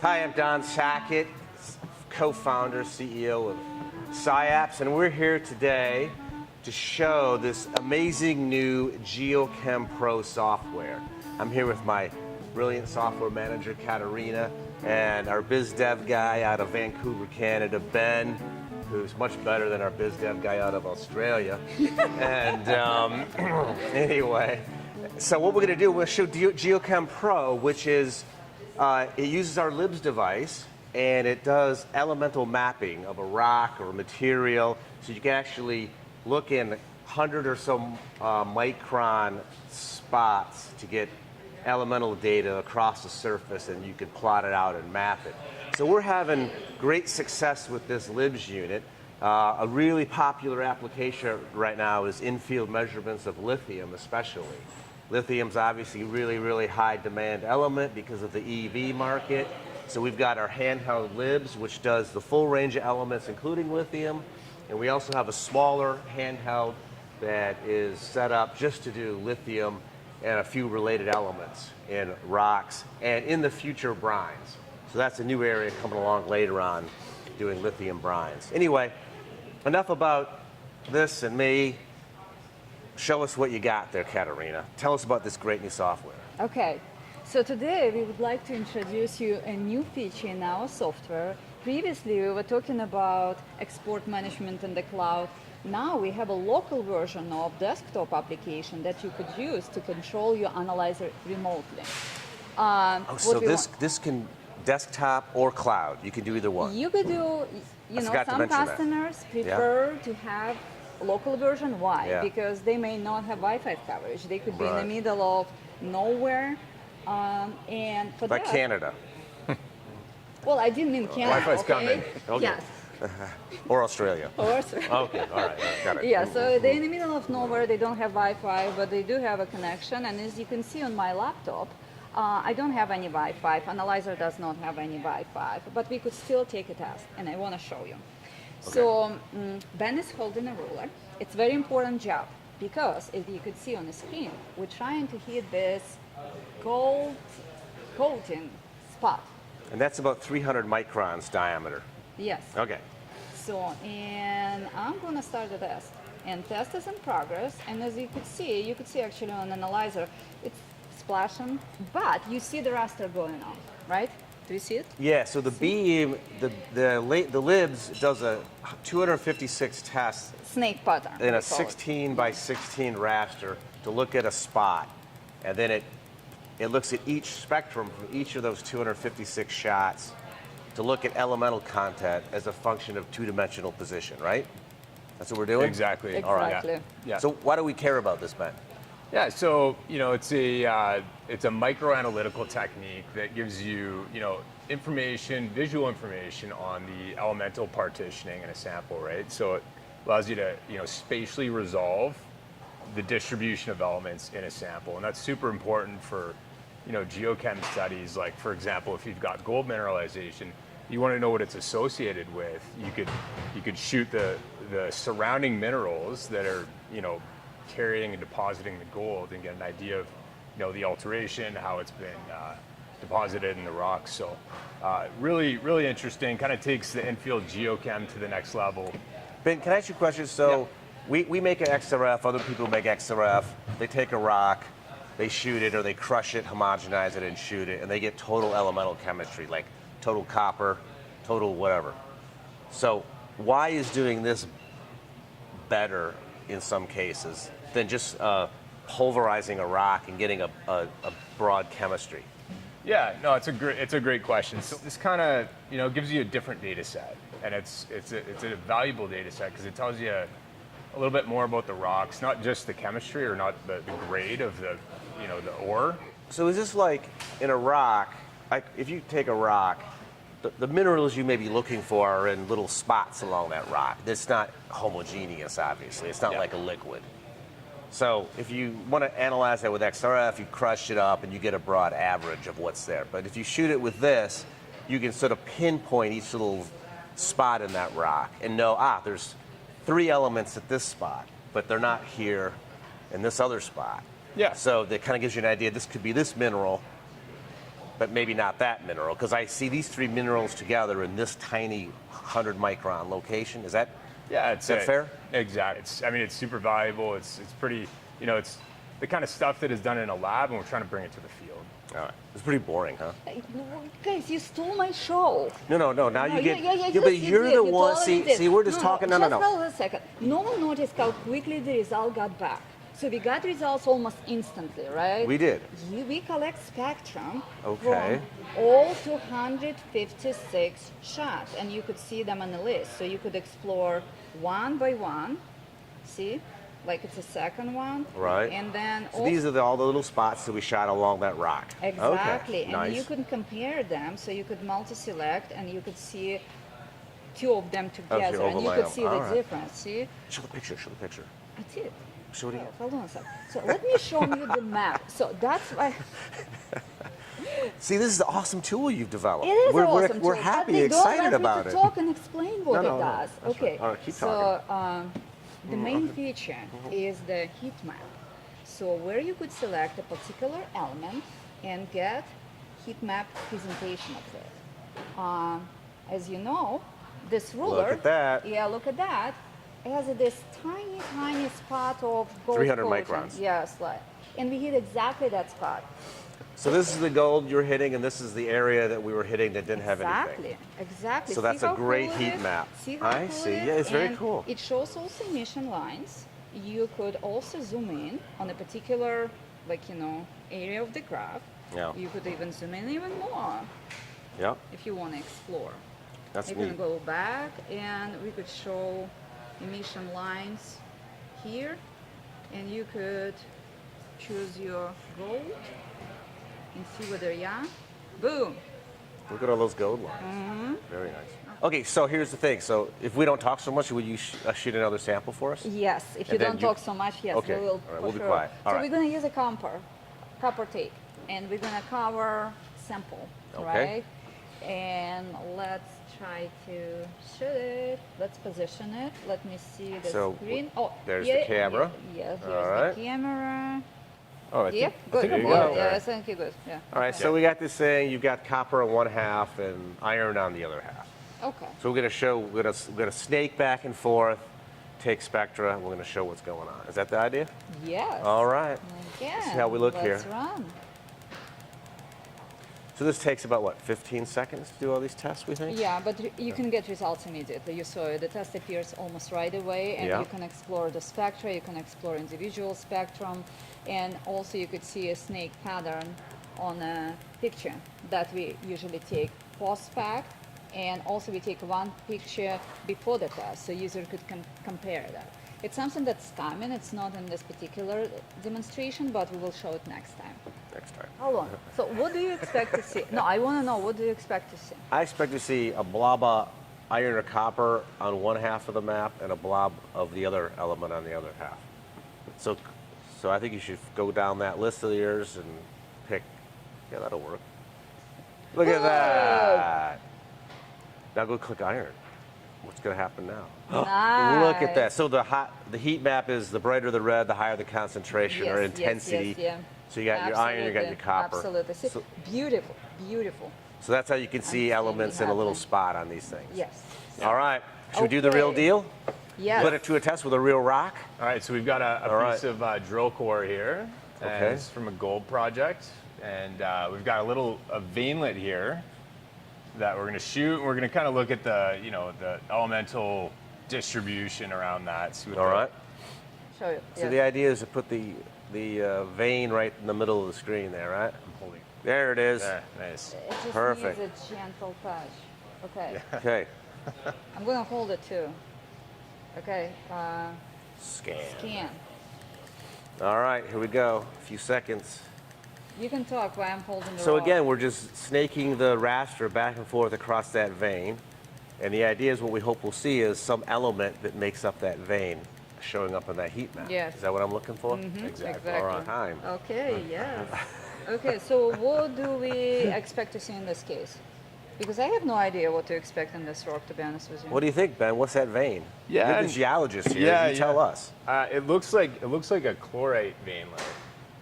Hi, I'm Don Sackett, co-founder, CEO of SCIAPS, and we're here today to show this amazing new Geochem Pro software. I'm here with my brilliant software manager, Katarina, and our biz dev guy out of Vancouver, Canada, Ben, who's much better than our biz dev guy out of Australia. And anyway, so what we're going to do, we'll show Geochem Pro, which is, it uses our LIBS device, and it does elemental mapping of a rock or a material, so you can actually look in 100 or so micron spots to get elemental data across the surface, and you can plot it out and map it. So we're having great success with this LIBS unit. A really popular application right now is in-field measurements of lithium, especially. Lithium's obviously really high demand element because of the EV market. So we've got our handheld LIBS, which does the full range of elements, including lithium. And we also have a smaller handheld that is set up just to do lithium and a few related elements in rocks and in the future brines. So that's a new area coming along later on, doing lithium brines. Anyway, enough about this and me. Show us what you got there, Katarina. Tell us about this great new software. Okay, so today we would like to introduce you a new feature in our software. Previously we were talking about export management in the cloud. Now we have a local version of desktop application that you could use to control your analyzer remotely. So this can desktop or cloud. You can do either one. You could do, some customers prefer to have local version. Why? Yeah. Because they may not have Wi-Fi coverage. They could be in the middle of nowhere, and for like that, Canada. Well, I didn't mean Canada. Wi-Fi's coming. Okay. Yes. Or Australia. Or Australia. Okay, all right, got it. Yeah, so they're in the middle of nowhere, they don't have Wi-Fi, but they do have a connection, and as you can see on my laptop, I don't have any Wi-Fi, Analyzer does not have any Wi-Fi, but we could still take a test, and I want to show you. Okay. So Ben is holding a ruler. It's a very important job, because as you could see on the screen, we're trying to hit this gold coating spot. And that's about 300 microns diameter. Yes. Okay. So, and I'm going to start the test. And test is in progress. And as you could see actually on Analyzer, it's splashing, but you see the raster going on, right? Do you see it? Yeah, so the beam, the LIBS does a 256 tests snake pattern in a 16 by 16 raster to look at a spot. And then it looks at each spectrum from each of those 256 shots to look at elemental content as a function of two-dimensional position, right? That's what we're doing? Exactly. Exactly. All right. Yeah. So why do we care about this, Ben? Yeah, so it's a microanalytical technique that gives you information, visual information on the elemental partitioning in a sample, right? So it allows you to spatially resolve the distribution of elements in a sample, and that's super important for geochem studies. Like, for example, if you've got gold mineralization, you want to know what it's associated with. You could shoot the surrounding minerals that are carrying and depositing the gold and get an idea of the alteration, how it's been deposited in the rock. So really interesting. Kind of takes the in-field geochem to the next level. Ben, can I ask you a question? So we make an XRF, other people make XRF. They take a rock, they shoot it, or they crush it, homogenize it, and shoot it, and they get total elemental chemistry, like total copper, total whatever. So why is doing this better in some cases than just pulverizing a rock and getting a broad chemistry? Yeah, no, it's a great question. So this kind of gives you a different data set, and it's a valuable data set because it tells you a little bit more about the rocks, not just the chemistry or not the grade of the the ore. So is this like in a rock? Like if you take a rock, the minerals you may be looking for are in little spots along that rock. It's not homogeneous, obviously. It's not like a liquid. So if you want to analyze that with XRF, you crush it up and you get a broad average of what's there. But if you shoot it with this, you can sort of pinpoint each little spot in that rock and know, there's 3 elements at this spot, but they're not here in this other spot. Yeah. So that kind of gives you an idea. This could be this mineral, but maybe not that mineral, because I see these three minerals together in this tiny 100 micron location. Is that Yeah, is that fair? Exactly. I mean, it's super valuable. It's pretty, it's the kind of stuff that is done in a lab, and we're trying to bring it to the field. All right. It's pretty boring, huh? Guys, you stole my show. No. Now you get. Yeah, but you you're did. the You one. totally did. See, we're just talking. No. Just hold a second. No one noticed how quickly the result got back. So we got results almost instantly, right? We did. We collect spectrum Okay. from all 256 shots, and you could see them on the list. So you could explore one by one. See? Like it's a second one. Right. And then So these are all the little spots that we shot along that rock. exactly. Okay. And Nice. you could compare them, so you could multi-select and you could see two of them together, and you overlay could them. see the All right. difference. See? Show the picture. Show the picture. I did. Show it Oh, again. hold on a second. So let me show you the map. So that's why See, this is an awesome tool you've developed. it is we're, awesome. We're tool, happy, but they excited don't about want me it. to talk and explain what No, it no, does. that's Okay. right. All right, keep so the main feature is the heat map. So where you could select a particular element and get heat map presentation of it. As you know, this ruler. Look at that. Yeah, look at that. It has this tiny spot of gold 300 coating. microns. Yes, and we hit exactly that spot. So this is the gold you're hitting, and this is the area that we were hitting that didn't have anything. Exactly. So See that's a how great cool it heat is? map. See how I cool see. it Yeah, is? it's very And cool. It shows also emission lines. You could also zoom in on a particular, area of the graph. Yeah. You could even zoom in even more Yep. if you want to explore. That's You neat. can go back, and we could show emission lines here, and you could choose your gold and see whether boom. Look at all those gold lines. Mm-hmm. Very nice. Okay, so here's the thing. So if we don't talk so much, would you shoot another sample for us? Yes, if you And then don't you- talk so much, yes, Okay, we will. all right, for we'll be sure. quiet. All so right. we're going to use a copper tape, and we're going to cover sample, Okay. right? And let's try to shoot it. Let's position it. Let me see the So, screen. Oh, there's the camera. Yeah, here's All right. the camera. Oh, I Yeah, think, good. there you Yeah, go. yeah, I think you're good. Yeah. All right, okay. so we got this thing. You've got copper on one half and iron on the other half. Okay. So we're gonna snake back and forth, take spectra, and we're gonna show what's going on. Is that the idea? Yes. All right. Again, See how we look let's here. run. So this takes about what, 15 seconds to do all these tests, we think? Yeah, but you can get results immediately. You saw it. The test appears almost right away, and Yeah. you can explore the spectra, you can explore individual spectrum, and also you could see a snake pattern on a picture that we usually take post-fact, and also we take one picture before the test, so user could compare that. It's something that's common. It's not in this particular demonstration, but we will show it next time. Next time. Hold on. So what do you expect to see? No, I want to know, what do you expect to see? I expect to see a blob of iron or copper on one half of the map and a blob of the other element on the other half. So I think you should go down that list of yours and pick. Yeah, that'll work. Look at that. Now go click iron. What's going to happen now? Look at that. Nice. So the heat map is the brighter the red, the higher the concentration or intensity. Yes. So you got your iron, you got your Absolutely, copper. Absolutely. See, So, beautiful, beautiful. so that's how you can see seeing elements it in a little happen. spot on these things. Yes. All right. Should we do the real Okay. deal? Yes. Put it to a test with a real rock? All right, so we've got a All right. piece of drill core here. And Okay. it's from a gold project. And we've got a veinlet here that we're going to shoot. We're going to kind of look at the elemental distribution around that. See what All the- right. Show you. So yes. the idea is to put the vein right in the middle of the screen there, right? I'm holding. There it is. There, nice. It just Perfect. needs a gentle touch. Okay. Okay. I'm going to hold it too. Okay. Scan. Scan. All right, here we go. A few seconds. You can talk while I'm holding the So rock. again, we're just snaking the raster back and forth across that vein. And the idea is what we hope we'll see is some element that makes up that vein showing up on that heat map. Yes. Is that what I'm looking for? Exactly. All right. Time. Okay, yes. Okay, so what do we expect to see in this case? Because I have no idea what to expect in this rock, to be honest with you. What do you think, Ben? What's that vein? Yeah, You're the and- geologist here. Yeah, you tell yeah. us. It looks like a chlorite veinlet.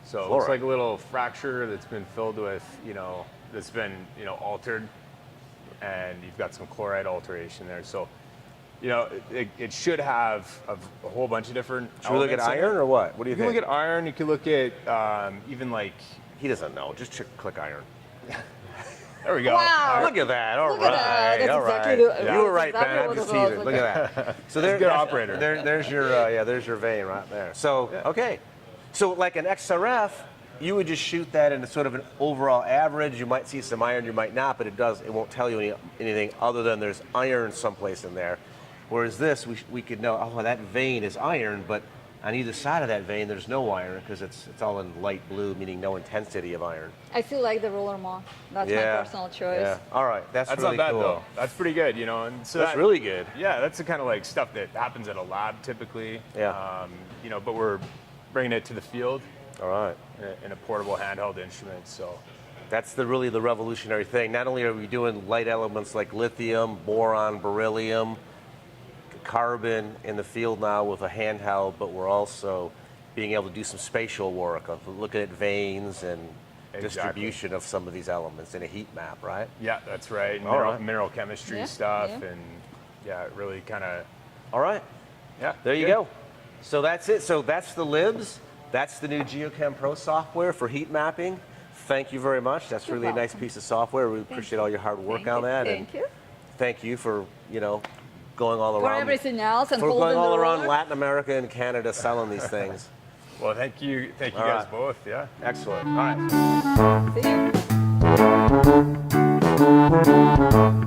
So it looks Chlorite. like a little fracture that's been filled with, that's been, you know, altered, and you've got some chloride alteration there. So, you know, it should have a whole bunch of different. Should we look at iron or what? What do you You think? can look at iron. You can look at even like. He doesn't know. Just click iron. There we go. Wow. Look at that. All Look right. at that. That's all exactly right. the- You were right, exactly Ben. I what it just was. it. Look at that. So Good operator. there's your there's your vein right there. So Yeah. okay. So like an XRF, you would just shoot that in a sort of an overall average. You might see some iron, you might not, but it won't tell you anything other than there's iron someplace in there. Whereas this, we could know, oh, that vein is iron, but on either side of that vein, there's no iron because it's all in light blue, meaning no intensity of iron. I still like the roller more. That's my personal choice. Yeah. All right. That's really not bad cool. though. That's pretty good, you know. And so That's really good. Yeah, that's the kind of like stuff that happens at a lab typically. Yeah. You know, but we're bringing it to the field All right. in a portable handheld instrument. So That's really the revolutionary thing. Not only are we doing light elements like lithium, boron, beryllium, carbon in the field now with a handheld, but we're also being able to do some spatial work of looking at veins and distribution of some of these elements in a heat map, right? yeah, that's right. All right. Mineral chemistry Yeah, stuff, yeah. and yeah, it really kind of All right. yeah. There you good. go. So that's it. So that's the libs. That's the new Geochem Pro software for heat mapping. Thank you very much. That's You're really a nice welcome. piece of software. We appreciate all your hard work Thank on you. that. Thank you. Thank you for, going all For around. everything else and For holding going all the around roller. Latin America and Canada selling these things. Well, thank you All guys right. both. Yeah. Excellent. All right. See you.